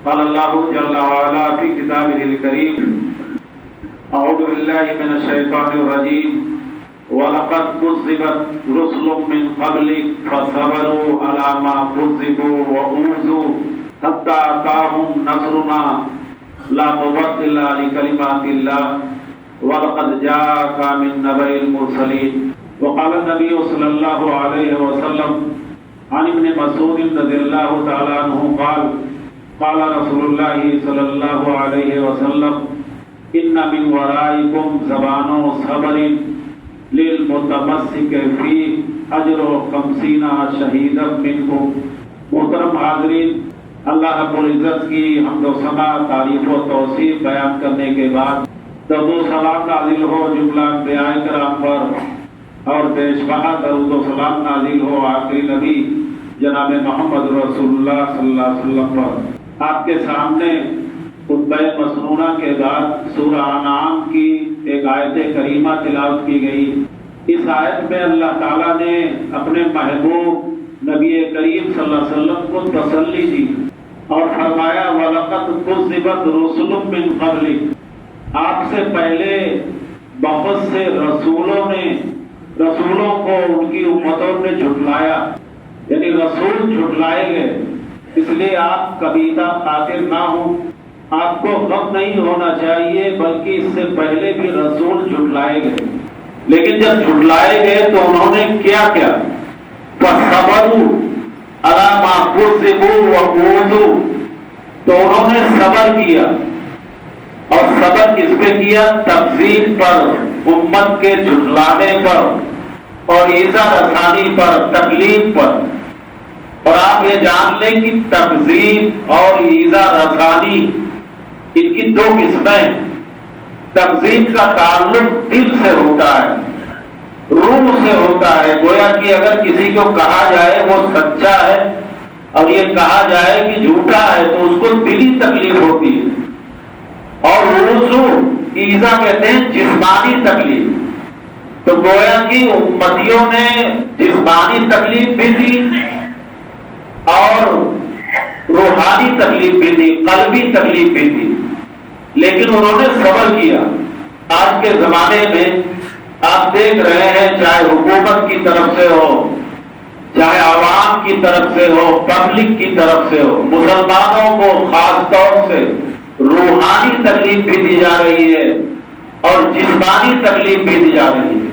قال الله جل وعلا في كتابه الكريم أعوذ بالله من الشيطان الرجيم وَلَقَدْ كُذِّبَتْ رُسُلٌ مِّن قَبْلِكَ فَصَبَرُوا عَلَىٰ مَا كُذِّبُوا وَأُوذُوا حَتَّىٰ أَتَاهُمْ نَصْرُنَا لَا مُبَدِّلَ لِكَلِمَاتِ اللَّهِ وَلَقَدْ جَاءَكَ مِن نَّبَإِ الْمُرْسَلِينَ وقال النبي صلى الله عليه وسلم عن ابن مسعود رضي الله تعالى عنه قال رسول الله صلى الله عليه وسلم إن من ورائكم زبان صبر للمتمسك فيه أجر 50 شهيدا منكم. محترم حاضرین، اللہ رب العزت کی حمد و ثنا، تعریف و توصیف بیان کرنے کے بعد درود و سلام نازل ہو جملہ انبیاء کرام پر اور بیشبہ درود و سلام نازل ہو آخری نبی جناب محمد رسول اللہ صلی اللہ علیہ وسلم پر. آپ کے سامنے خطبہ مسنونہ کے بعد سورہ انعام کی ایک آیت کریمہ تلاوت کی گئی. اس آیت میں اللہ تعالیٰ نے اپنے محبوب نبی کریم صلی اللہ علیہ وسلم کو تسلی دی اور فرمایا وَلَقَدْ كُذِّبَتْ رُسُلٌ مِّن قَبْلِكَ، آپ سے پہلے بہت سے رسولوں کو ان کی امتوں نے جھٹلایا، یعنی رسول جھٹلائے گئے. اس لیے آپ کبیدہ خاطر نہ ہوں، آپ کو غم نہیں ہونا چاہیے، بلکہ اس سے پہلے بھی رسول جھٹلائے گئے. لیکن جب جھٹلائے گئے تو انہوں نے کیا کیا؟ فَصَبَرُوا عَلَىٰ مَا كُذِّبُوا وَأُوذُوا، تو انہوں نے صبر کیا. اور صبر کس پہ کیا؟ تکذیب پر، امت کے جھٹلانے پر اور ایذا رسانی پر، تکلیف پر. اور آپ یہ جان لیں کہ تکذیب اور ایذا رسانی ان کی دو قسمیں. تکذیب کا تعلق دل سے ہوتا ہے، روح سے ہوتا ہے. گویا کہ اگر کسی کو کہا جائے وہ سچا ہے اور یہ کہا جائے کہ جھوٹا ہے تو اس کو دلی تکلیف ہوتی ہے. اور روزو ایذا کہتے ہیں جسمانی تکلیف. تو گویا کہ امتیوں نے جسمانی تکلیف بھی دی اور روحانی تکلیف بھی دی، قلبی تکلیف بھی دی، لیکن انہوں نے صبر کیا. آج کے زمانے میں آپ دیکھ رہے ہیں، چاہے حکومت کی طرف سے ہو، چاہے عوام کی طرف سے ہو، پبلک کی طرف سے ہو، مسلمانوں کو خاص طور سے روحانی تکلیف بھی دی جا رہی ہے اور جسمانی تکلیف بھی دی جا رہی ہے.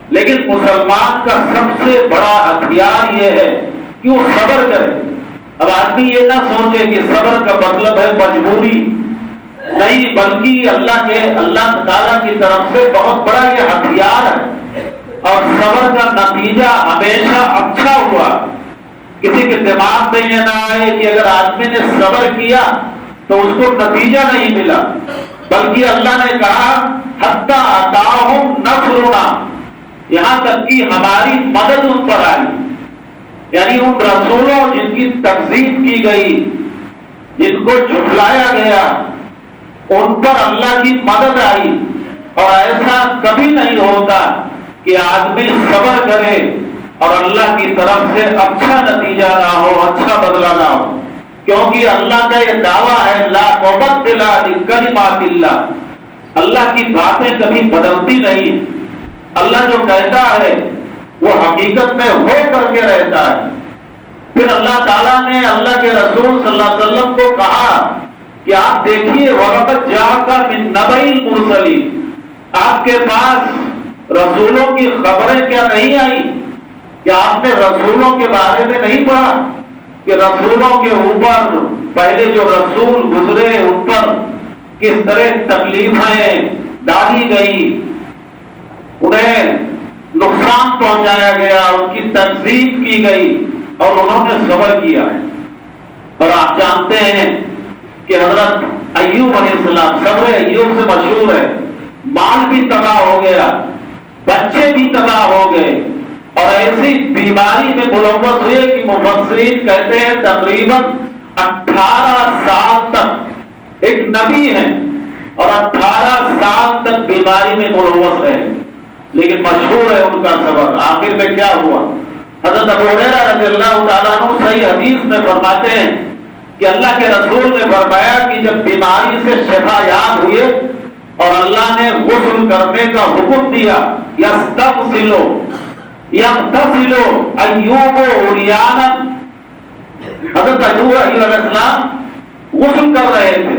لیکن مسلمان کا سب سے بڑا ہتھیار یہ ہے کہ وہ صبر کرے. اب آدمی یہ نہ سوچے کہ صبر کا مطلب ہے مجبوری، نہیں، بلکہ اللہ تعالیٰ کی طرف سے بہت بڑا یہ ہتھیار ہے. اور صبر کا نتیجہ ہمیشہ اچھا ہوا. کسی کے دماغ میں یہ نہ آئے کہ اگر آدمی نے صبر کیا تو اس کو نتیجہ نہیں ملا، بلکہ اللہ نے کہا حتی اتاہم نصرنا، یہاں تک کہ ہماری مدد ان پر آئی. یعنی ان رسولوں جن کی تکذیب کی گئی، جن کو جھٹلایا گیا، ان پر اللہ کی مدد آئی. اور ایسا کبھی نہیں ہوتا کہ آدمی صبر کرے اور اللہ کی طرف سے اچھا نتیجہ نہ ہو، اچھا بدلہ نہ ہو. کیونکہ اللہ کا یہ دعویٰ ہے لا مبدل لکلمات اللہ، اللہ کی باتیں کبھی بدلتی نہیں. اللہ جو کہتا ہے وہ حقیقت میں ہو کر کے رہتا ہے. پھر اللہ تعالیٰ نے اللہ کے رسول صلی اللہ علیہ وسلم کو کہا کہ آپ دیکھیے وَلَقَدْ جَاءَكَ مِن نَّبَإِ الْمُرْسَلِينَ، آپ کے پاس رسولوں کی خبریں کیا نہیں آئی؟ کیا آپ نے رسولوں کے بارے میں نہیں پڑھا کہ رسولوں کے اوپر پہلے جو رسول گزرے ان پر کس طرح تکلیفیں ڈالی گئی، انہیں نقصان پہنچایا گیا، ان کی تکذیب کی گئی اور انہوں نے صبر کیا ہے. اور آپ جانتے ہیں کہ حضرت ایوب علیہ السلام صبر ایوب سے مشہور ہے. مال بھی تباہ ہو گیا، بچے بھی تباہ ہو گئے اور ایسی بیماری میں ملوث ہوئے کہ مفسرین کہتے ہیں تقریباً 18 سال تک ایک نبی ہے اور 18 سال تک بیماری میں ملوث رہے، لیکن مشہور ہے ان کا صبر. آخر میں کیا ہوا؟ حضرت ابو ہریرہ رضی اللہ تعالیٰ عنہ صحیح حدیث میں فرماتے ہیں کہ اللہ کے رسول نے فرمایا کہ جب بیماری سے شفا یاب ہوئے اور اللہ نے غسل کرنے کا حکم دیا، یستغسلوا یغتسلوا ایوب عریانا، حضرت ایوب علیہ السلام غسل کر رہے تھے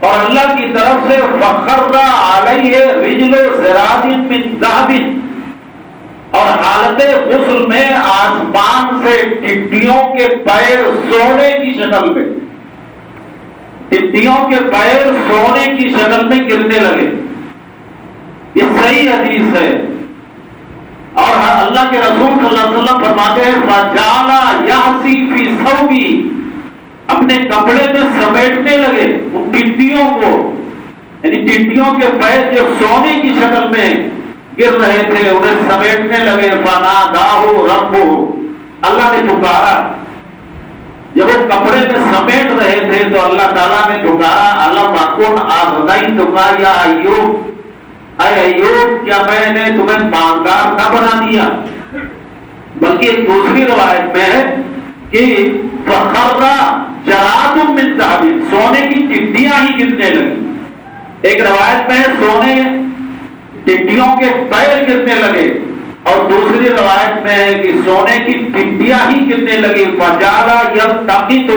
اور اللہ کی طرف سے فخر علیہ رجل زراد من ذهب، اور حالت غسل میں آسمان سے ٹڈیوں کے پیر سونے کی شکل میں، ٹڈیوں کے پیر سونے کی شکل میں گرنے لگے۔ یہ صحیح حدیث ہے، اور اللہ کے رسول صلی اللہ علیہ وسلم فرماتے ہیں فَجَعَلَ يَحْسِي فِي ثَوْبِهِ، اپنے کپڑے میں سمیٹنے لگے ان ٹڈیوں کو، یعنی ٹڈیوں کے پیر جو سونے کی شکل میں گر رہے تھے انہیں سمیٹنے لگے۔ فَنَادَاهُ رَبُّهُ، اللہ نے پکارا، جب وہ کپڑے میں سمیٹ رہے تھے تو اللہ تعالیٰ نے پکارا، أَلَمْ أَكُنْ أَغْنَيْتُكَ يَا أَيُّوبُ، اے ایوب کیا میں نے تمہیں مالدار نہ بنا دیا؟ بلکہ ایک دوسری روایت میں ہے کہ فَخَرَّ جَرَادٌ مِّن ذَهَبٍ، سونے کی ٹڈیاں ہی گرنے لگی۔ ایک روایت میں سونے ٹڈیوں کے پیر گرنے لگے، اور دوسری روایت میں ہے کہ سونے کی ٹڈیاں ہی گرنے لگی۔ فَجَعَلَ يَلْتَقِطُ،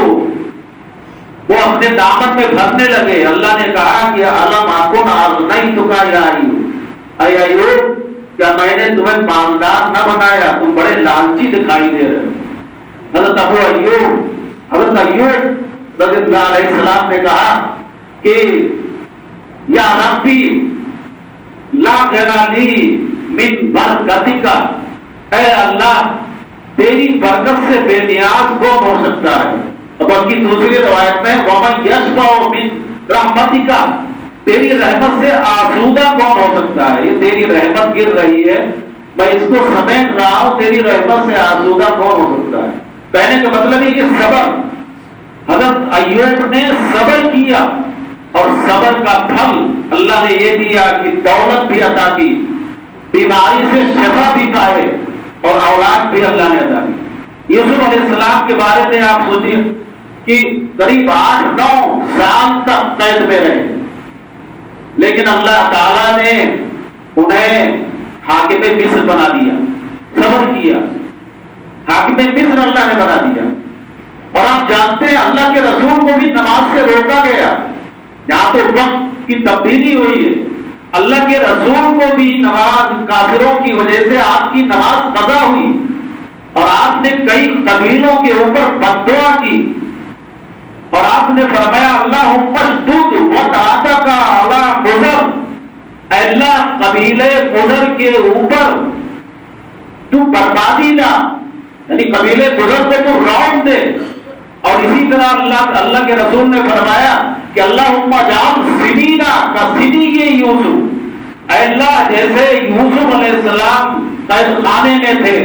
وہ اپنے دامن میں بھرنے لگے۔ اللہ نے کہا کہ أَلَمْ أَكُنْ أَغْنَيْتُكَ يَا أَيُّوبُ، اے ایوب کیا میں نے تمہیں مالدار نہ بنایا؟ تم بڑے لالچی دکھائی دے رہے ہو۔ حضرت ابو ایوب، حضرت ایوب رضی اللہ علیہ السلام نے کہا کہ یا ربی لا غنی من برکتک، اے اللہ تیری برکت سے بے نیاز کون ہو سکتا ہے؟ بلکہ دوسری روایت میں ومن یشبع من رحمتک، تیری رحمت سے آسودہ کون ہو سکتا ہے؟ یہ تیری رحمت گر رہی ہے، میں اس کو سمیٹ رہا ہوں، تیری رحمت سے آسودہ کون ہو سکتا ہے؟ کہنے کا مطلب ہے کہ صبر، حضرت ایوب نے صبر کیا اور صبر کا پھل اللہ نے یہ دیا کہ دولت بھی عطا کی، بیماری سے شفا بھی پائے اور اولاد بھی اللہ نے عطا کی۔ یوسف علیہ السلام کے بارے میں آپ سوچیے کہ قریب 8-9 سال تک قید میں رہے، لیکن اللہ تعالیٰ نے انہیں حاکم مصر بنا دیا، صبر کیا، حاکم مصر اللہ نے بنا دیا۔ اور آپ جانتے ہیں اللہ کے رسول کو بھی نماز سے روکا گیا، یہاں تو وقت کی تبدیلی ہوئی ہے، اللہ کے رسول کو بھی نماز کافروں کی وجہ سے آپ کی نماز قضا ہوئی، اور آپ نے کئی قبیلوں کے اوپر بد دعا کی، اور آپ نے فرمایا اللہم اشدد وطأتک علی مضر، اے اللہ قبیلے مضر کے اوپر تو بربادی لا، یعنی قبیلے مضر کو تو رون دے۔ اور اسی طرح اللہ کے رسول نے فرمایا کہ اللہم اجعل سنینا کسنی یوسف، اے اللہ جیسے یوسف علیہ السلام قید خانے میں تھے،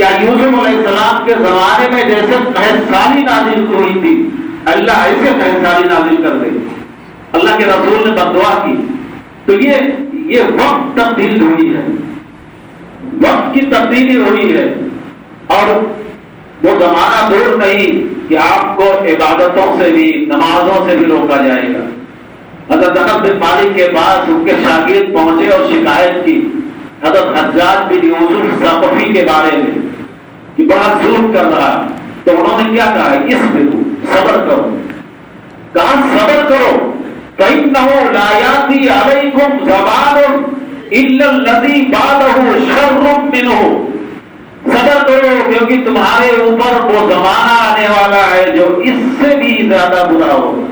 یا یوسف علیہ السلام کے زمانے میں جیسے قحط سالی نازل ہوئی تھی، اللہ ایسے قحط سالی نازل کر دے۔ اللہ کے رسول نے بد دعا کی۔ تو یہ وقت تبدیل ہوئی ہے، وقت کی تبدیلی ہوئی ہے، اور وہ زمانہ دور نہیں کہ آپ کو عبادتوں سے بھی نمازوں سے بھی روکا جائے گا۔ حضرت انس بن مالک کے پاس ان کے شاگرد پہنچے اور شکایت کی حضرت حجاج بن یوسف ثقفی کے بارے میں کہ بڑا ظلم کر رہا، تو انہوں نے کیا کہا؟ اصبروا، صبر کرو۔ کہا صبر کرو، فإنه لا يأتي عليكم زمان إلا الذي بعده شر منه، صبر کرو کیونکہ تمہارے اوپر وہ زمانہ آنے والا ہے جو اس سے بھی زیادہ برا ہوگا،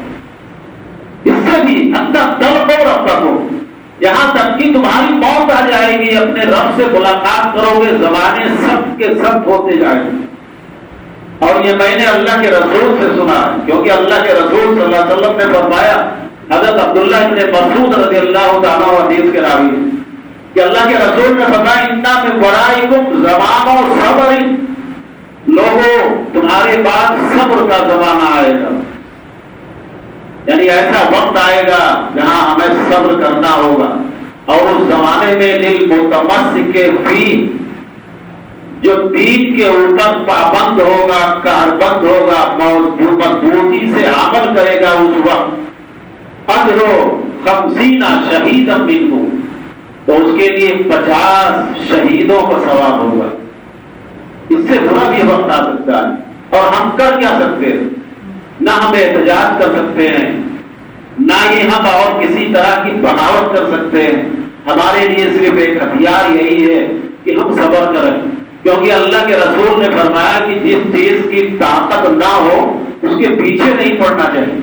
اس سے بھی اندر تڑپو ربکم، یہاں تک کہ تمہاری موت آ جائے گی، اپنے رب سے ملاقات کرو گے، زمانے سب کے سب ہوتے جائیں گے۔ اور یہ میں نے اللہ کے رسول سے سنا، کیونکہ اللہ کے رسول صلی اللہ علیہ وسلم نے فرمایا، حضرت عبداللہ ابن مسعود رضی اللہ تعالیٰ حدیث کے راوی کہ اللہ کے رسول نے فرمایا اِنَّ مِن وَرَائِكُمْ زَمَانُ صَبْرٍ، لوگوں تمہارے بعد صبر کا زمانہ آئے گا، یعنی ایسا وقت آئے گا جہاں ہمیں صبر کرنا ہوگا۔ اور اس زمانے میں للمتمسک فی، جو دین کے اوپر پابند ہوگا، کاربند ہوگا، مضبوطی سے عمل کرے گا، اس وقت اجر 50 شہیدا منہ، تو اس کے لیے 50 شہیدوں کا ثواب ہوگا۔ اس سے برا بھی وقت آ سکتا ہے، اور ہم کر کیا سکتے ہیں؟ نہ ہم احتجاج کر سکتے ہیں، نہ ہی ہم اور کسی طرح کی بغاوت کر سکتے ہیں۔ ہمارے لیے صرف ایک ہتھیار یہی ہے کہ ہم صبر کریں، کیونکہ اللہ کے رسول نے فرمایا کہ جس چیز کی طاقت نہ ہو اس کے پیچھے نہیں پڑنا چاہیے۔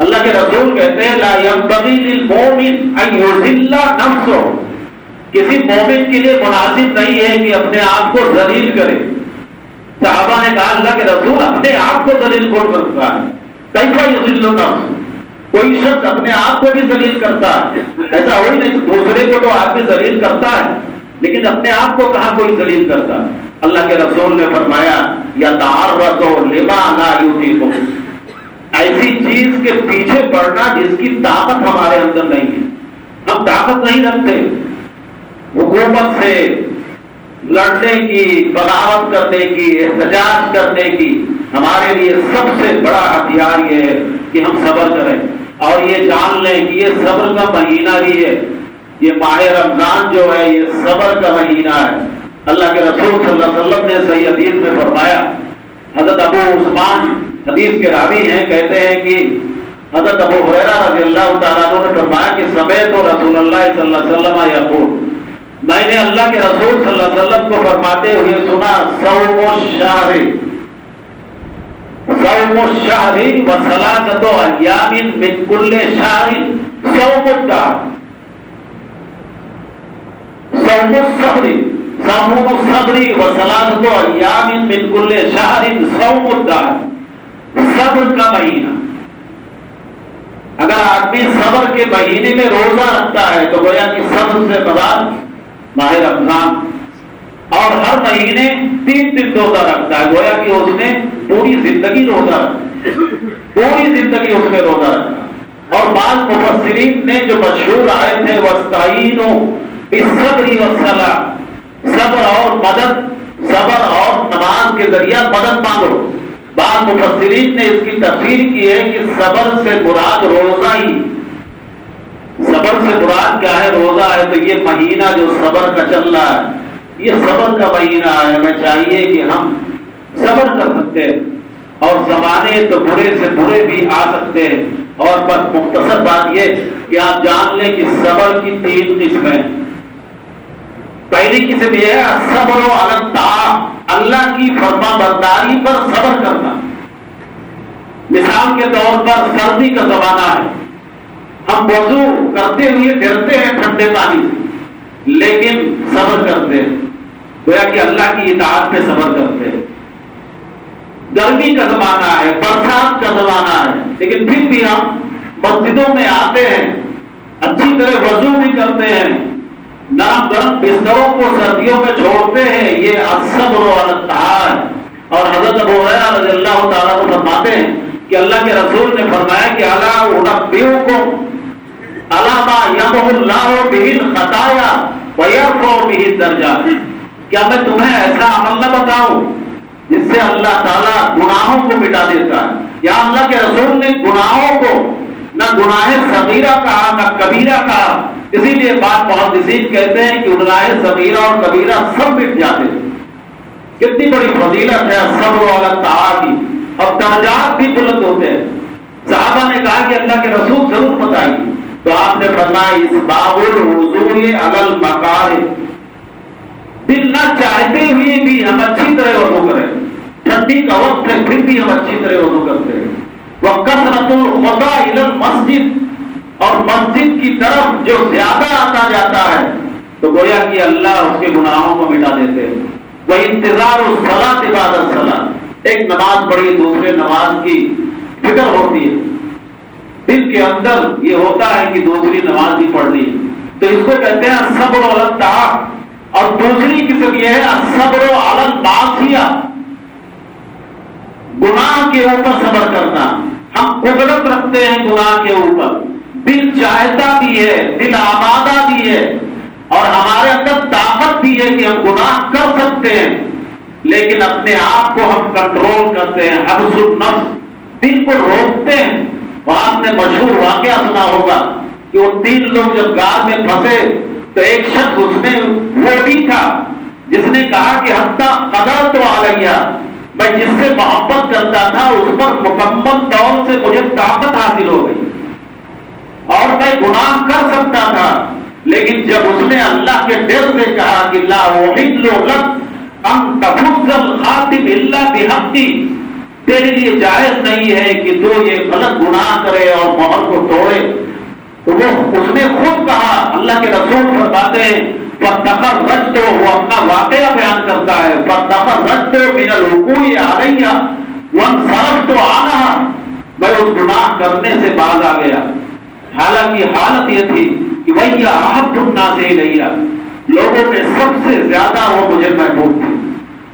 اللہ کے رسول کہتے ہیں لا ينبغي للمؤمن ان يذل نفسه، کسی مومن کے لیے مناسب نہیں ہے کہ اپنے آپ کو ذلیل کرے۔ صحابہ نے کہا اللہ کے رسول اپنے آپ کو ذلیل کون کرتا ہے؟ کیف یذل نفسه، کوئی شخص اپنے آپ کو بھی ذلیل کرتا ہے؟ ایسا ہو ہی نہیں، دوسرے کو تو آدمی ذلیل کرتا ہے لیکن اپنے آپ کو کہاں کوئی ذلیل کرتا ہے؟ اللہ کے رسول نے فرمایا یتعرضوا لما لا یطیق، ایسی چیز کے پیچھے پڑنا جس کی طاقت ہمارے اندر نہیں ہے۔ ہم طاقت نہیں رکھتے حکومت سے لڑنے کی، بغاوت کرنے کی، احتجاج کرنے کی۔ ہمارے لیے سب سے بڑا ہتھیار یہ ہے کہ ہم صبر کریں، اور یہ جان لیں کہ یہ صبر کا مہینہ بھی ہے۔ یہ ماہ رمضان جو ہے یہ صبر کا مہینہ ہے۔ اللہ کے رسول صلی اللہ علیہ وسلم نے صحیح حدیث میں فرمایا، حضرت ابو عثمان حدیث کے راوی ہیں، کہتے ہیں کہ حضرت ابو ہریرہ رضی اللہ تعالیٰ عنہ نے فرمایا کہ سمعت رسول اللہ صلی اللہ علیہ وسلم یقول، میں نے اللہ کے رسول صلی اللہ علیہ وسلم کو فرماتے ہوئے سنا صوم الشہر وثلاثۃ ایام من کل شہر صوم الدہر، صوم الصبر وثلاثۃ ایام من کل شہر صوم الدہر، صبر کا مہینہ۔ اگر آدمی صبر کے مہینے میں روزہ رکھتا ہے تو گویا کہ صبر سے مراد ماہ رمضان، اور ہر مہینے 3 دن روزہ رکھتا ہے، گویا کہ اس نے پوری زندگی روزہ رکھا، پوری زندگی اس نے روزہ رکھا۔ اور بعض مفسرین نے جو مشہور آئے تھے وَاسْتَعِینُوا بِالصَّبْرِ وَالصَّلَاةِ، صبر اور مدد، صبر اور نماز کے ذریعہ مدد مانگو۔ بعض مفسرین نے اس کی تفسیر کی ہے کہ صبر سے مراد روزہ ہی، صبر سے مراد کیا ہے؟ روزہ ہے۔ تو یہ مہینہ جو صبر کا چل رہا ہے یہ صبر کا مہینہ ہے، ہمیں چاہیے کہ ہم صبر کر سکتے ہیں، اور زمانے تو برے سے برے بھی آ سکتے ہیں۔ اور بس مختصر بات یہ کہ آپ جان لیں کہ صبر کی 3 قسمیں۔ پہلی قسم یہ ہے صبر و علی الطاعۃ، اللہ کی فرما برداری پر صبر کرنا۔ مثال کے طور پر سردی کا زمانہ ہے، ہم وضو کرتے ہوئے ڈرتے ہیں ٹھنڈے پانی سے، لیکن صبر کرتے ہیں، گویا کہ اللہ کی اطاعت پہ صبر کرتے ہیں۔ گرمی کا زمانہ ہے، برسات کا زمانہ ہے، لیکن پھر بھی ہم مسجدوں میں آتے ہیں، اچھی طرح وضو بھی کرتے ہیں، نرم گرم بستروں کو سردیوں میں چھوڑتے ہیں، یہ الصبر علی الطاعۃ۔ اور حضرت ابو ہریرہ رضی اللہ تعالیٰ عنہ فرماتے ہیں کہ اللہ کے رسول نے فرمایا کہ الا انبئکم علی ما یمحو اللہ بہ الخطایا ویرفع بہ الدرجات، کیا میں تمہیں ایسا عمل نہ بتاؤں جس سے اللہ تعالیٰ گناہوں کو مٹا دیتا ہے؟ یا اللہ کے رسول نے گناہوں کو نہ گناہ صغیرہ کہا نہ کبیرہ کہا، اسی لیے بات محدثین کہتے ہیں کہ گناہ صغیرہ اور کبیرہ سب مٹ جاتے ہیں۔ کتنی بڑی فضیلت ہے صبر علی الطاعۃ کی، اور درجات بھی بلند ہوتے ہیں۔ صحابہ نے کہا کہ اللہ کے رسول ضرور بتائیے، تو آپ نے فرمایا اسباغ الوضوء علی المکارہ، دل نہ چاہتے ہوئے بھی ہم اچھی طرح وضو کریں، ٹھنڈی کا وقت ہے پھر بھی ہم اچھی طرح وضو کرتے ہیں۔ وَكَثْرَةُ الْخُطَىٰ إِلَى الْمَسْجِدِ، اور مسجد کی طرف جو زیادہ آتا جاتا ہے تو گویا کہ اللہ اس کے گناہوں کو مٹا دیتے ہیں۔ وَإِنْتِظَارُ الصَّلَاةِ بَعْدَ الصَّلَاةِ، ایک نماز پڑھی دوسرے نماز کی فکر ہوتی ہے، دل کے اندر یہ ہوتا ہے کہ دوسری نماز بھی پڑھنی ہے، تو اس کو کہتے ہیں صبر علی الطاعۃ۔ اور دوسری قسم یہ ہے صبر علی المعصیہ، گناہ کے اوپر صبر کرنا۔ ہم قدرت رکھتے ہیں گناہ کے اوپر، دل چاہتا بھی ہے، دل آمادہ بھی ہے، اور ہمارے اندر طاقت بھی ہے کہ ہم گناہ کر سکتے ہیں، لیکن اپنے آپ کو ہم کنٹرول کرتے ہیں، حبس النفس، دل کو روکتے ہیں۔ اور آپ نے مشہور واقعہ سنا ہوگا کہ وہ 3 لوگ جب غار میں پھنسے تو ایک شخص اس میں وہ بھی تھا جس نے کہا کہ حتیٰ قدر تو علیہ، میں جس سے محبت کرتا تھا اس پر مکمل طور سے مجھے طاقت حاصل ہو گئی اور میں گناہ کر سکتا تھا، لیکن جب اس نے اللہ کے ڈر سے کہا کہ لا احل لک ان تفض الخاتم الا بحقی، تیرے لیے جائز نہیں ہے کہ تو یہ غلط گناہ کرے اور مہر کو توڑے، تو وہ اس نے خود کہا، اللہ کے رسول فرماتے ہیں فَتَخَرَّجْتُ، وہ اپنا واقعہ بیان کرتا ہے، فَتَخَرَّجْتُ مِنَ الْوُقُوعِ عَلَيَّ وَانْصَرَفْتُ عَنْهَا، میں اس گناہ کرنے سے باز آ گیا۔ حالانکہ حالت یہ تھی کہ وَهِيَ أَحَبُّ النَّاسِ إِلَيَّ، لوگوں میں سب سے زیادہ وہ مجھے محبوب تھی،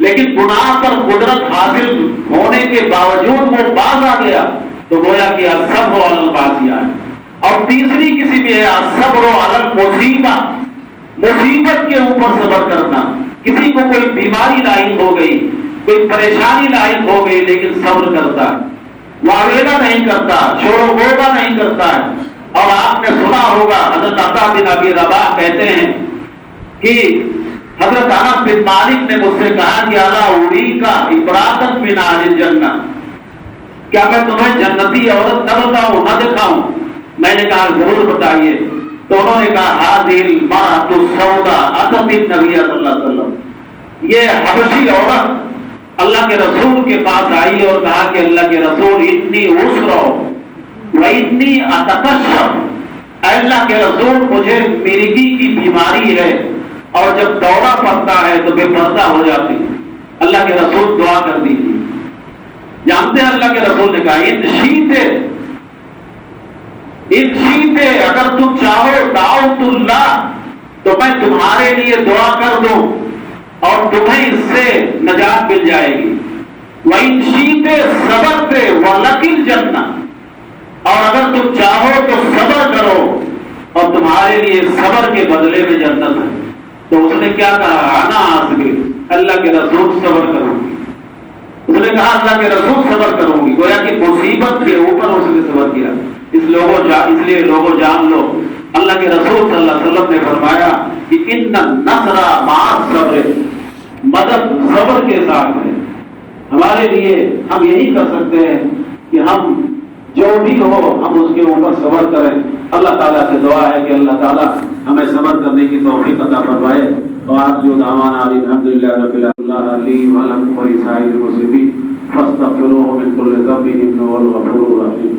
لیکن گناہ پر قدرت حاصل ہونے کے باوجود وہ باز آ گیا، تو گویا کہ الصبر علی المعصیہ ہے۔ اور تیسری قسم یہ ہے الصبر علی المصیبہ، مصیبت کے اوپر صبر کرنا۔ کسی کو کوئی بیماری لاحق ہو گئی، کوئی پریشانی لاحق ہو گئی، لیکن صبر کرتا ہے، واویلا نہیں کرتا، شور و غوبہ نہیں کرتا ہے۔ اور آپ نے سنا ہوگا حضرت عطا بن ابی رباح کہتے ہیں کہ حضرت انس بن مالک نے مجھ سے کہا کہ الا اریک امرأۃ من اہل الجنہ، کیا میں تمہیں جنتی عورت نہ بتاؤں، نہ دکھاؤں؟ میں نے کہا ضرور بتائیے۔ تو انہوں نے کہا هذه المرأة السوداء اتت النبي صلی اللہ علیہ وسلم، یہ حبشی عورت اللہ کے رسول کے پاس آئی اور کہا کہ اللہ کے رسول اتنی اسرع واتنی اتکشف، اے اللہ کے رسول مجھے مرگی کی بیماری ہے اور جب دورہ پڑتا ہے تو بے پردہ ہو جاتی ہے، اللہ کے رسول دعا کر دیجیے۔ جانتے ہیں اللہ کے رسول نے کہا ان شیتے اگر تم چاہو دعوت اللہ، تو میں تمہارے لیے دعا کر دوں اور تمہیں اس سے نجات مل جائے گی۔ وَإِن شِئْتَ صَبَرْتَ وَلَكِ الْجَنَّةُ، اور اگر تم چاہو تو صبر کرو اور تمہارے لیے صبر کے بدلے میں جنت ہے۔ تو اس نے کیا کہا؟ انا آصبر، اللہ کے رسول صبر کروں گی۔ اس نے کہا اللہ کے رسول صبر کروں گی، گویا کہ مصیبت کے اوپر اس نے صبر کیا۔ اس لیے لوگوں جان لو، اللہ کے رسول صلی اللہ علیہ وسلم نے فرمایا کہ ان النصر مع الصبر، مدد صبر کے ساتھ ہے۔ ہمارے لیے ہم یہی کر سکتے ہیں کہ ہم جو بھی ہو ہم اس کے اوپر صبر کریں۔ اللہ تعالیٰ سے دعا ہے کہ اللہ تعالیٰ ہمیں صبر کرنے کی توفیق عطا فرمائے۔ اور آپ جو دعوانا الحمدللہ رب العالمین ولکم ولسائر المسلمین فاستغفروہ من کل ذنب انہ هو الغفور الرحیم۔